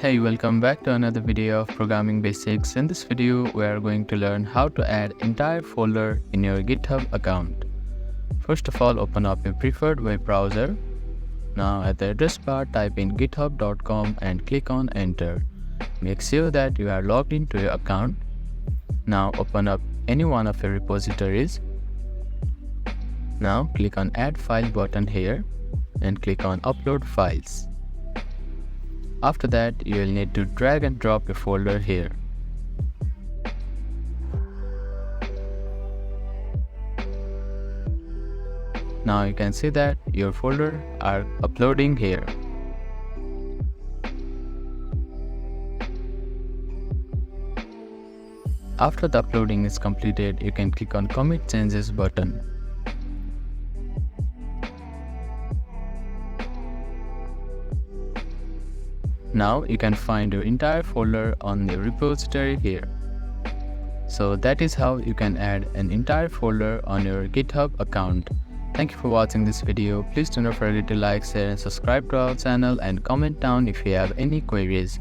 Hey, welcome back to another video of programming basics. In this video, we are going to learn how to add entire folder in your GitHub account. First of all, open up your preferred web browser. Now at the address bar, type in github.com and click on enter. Make sure that you are logged into your account. Now open up any one of your repositories. Now click on add file button here and click on upload files. After that, you will need to drag and drop your folder here. Now you can see that your folder are uploading here. After the uploading is completed, you can click on commit changes button. Now you can find your entire folder on the repository here. So that is how you can add an entire folder on your GitHub account. Thank you for watching this video. Please do not forget to like, share and subscribe to our channel and comment down if you have any queries.